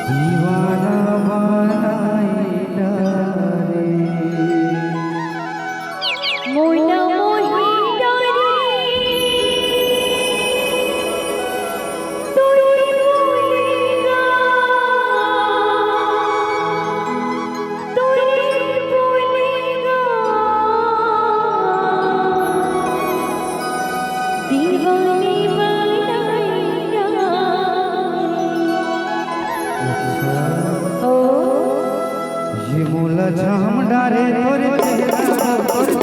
दीवाना बनाई डारे मोला मोही डारे तोरी बोलेगा दीवानी बनाई ये मोला झाम डारे तोरे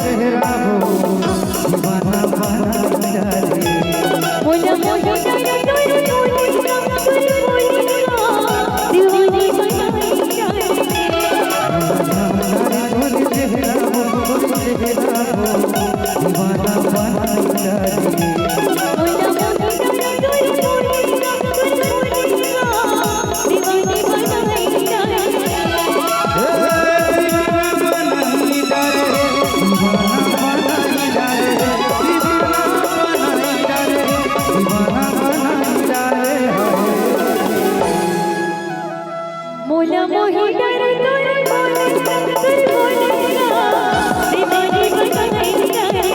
चेहरा हो दीवाना बनाई डारे मोला मोही डारे तोरी बोलेगा दीवानी बनाई डारे तोरे चेहरा हो दीवाना बनाई डारे मोला मोही डर तोरे बोलेगा दीवानी बनाई डारे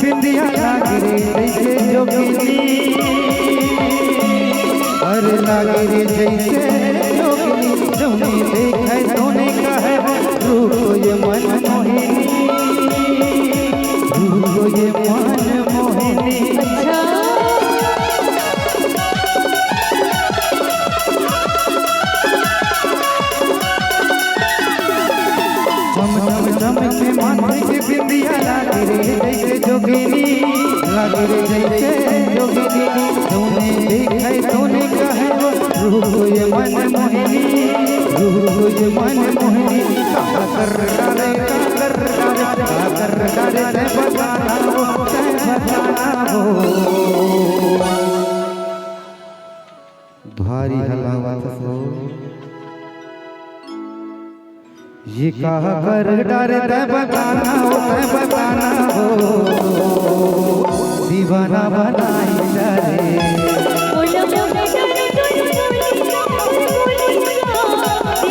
बिंदिया लागे जैसे जोगिनी अरे लागे जैसे जोगिनी जोने देखे सोने का है रूप ये मन मोहिनी रूप ये मन मोहिनी चमके माथे के बिंदिया लागे जैसे जोगिनी लागे जैसे जोगिनी सोने देखे सोने का है रूप ये मन मोहिनी रूप ये मन मोहिनी कर डाले बताना हो भारी हलावत हो ये कहा कर डरे तय बताना हो दीवाना बनाई डरे मोला मोही डारे तोरी बोलेगा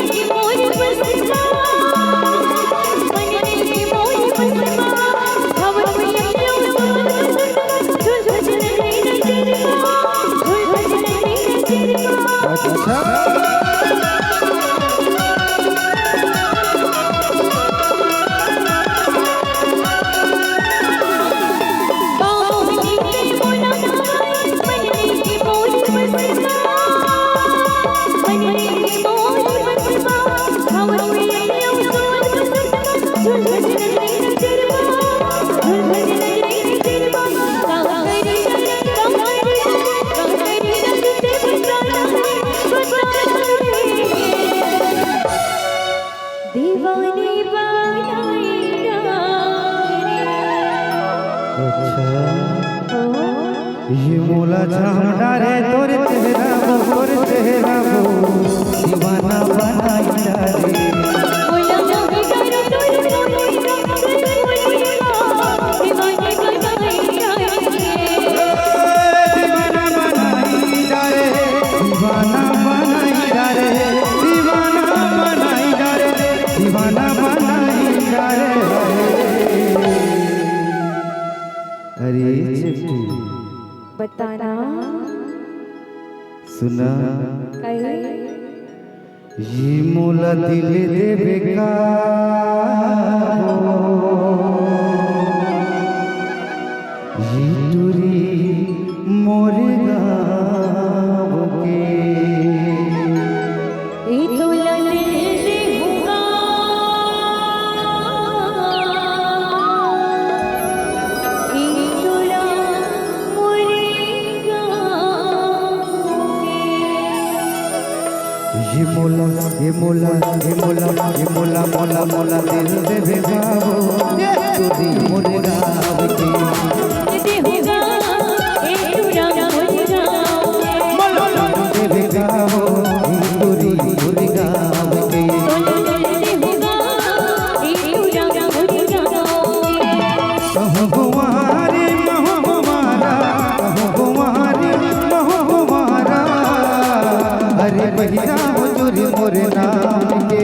दीवानी बनाई डारे दीवानी बनाई डारे ये मोला झाम डारे तोरे चेहरा हो दीवाना बनाई डारे मोला मोही डारे तोरी बोलेगा दीवानी बनाई डारे दीवाना बनाई डारे दीवाना बनाई डारे दीवाना बनाई डारे दीवाना दीवाना बनाई जा रे। अरे चिट्ठी बताना सुना कहे ये मोला दिल देवे का ये टूरी मोरे गाँव के ये तो लले होगा ये तोला मुरेगा ये मोला ये मोला ये मोला ये मोला मोला मोला दिल देवे गाँव टूरी मोरे गाँव के ये होगा ये तोला मुरेगा देवे गाँव टूरी मोरे गाँव के कहो कुमारी महो कुमारा कहो कुमारी महो कुमारा अरे बहिरा हो चोरी मोरे नाम के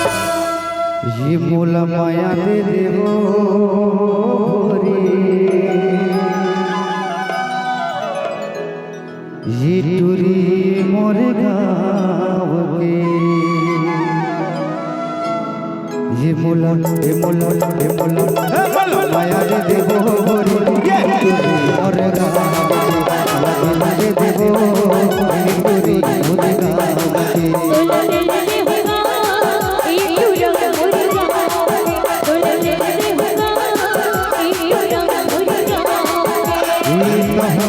ये मोला माया दे देवो रे ये टूरी मोरे गाँव के ये मोला ये मोला ये मोला माया दे देवो रे टूरी मोरे गाँव के दे देवो ये टूरी मोरे गाँव के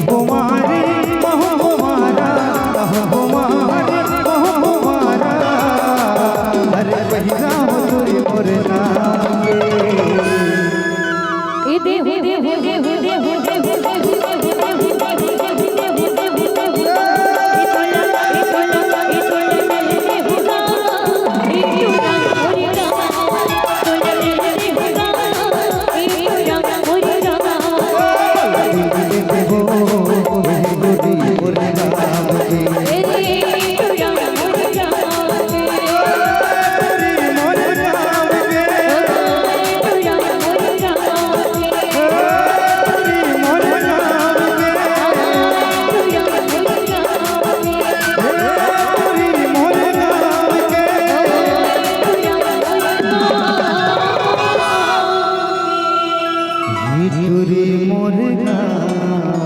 कुमारी महो कुमारा कहो कुमारी महो कुमारा अरे बहिरा हो चोरी मोरे नाम टूरी मोरे गाँव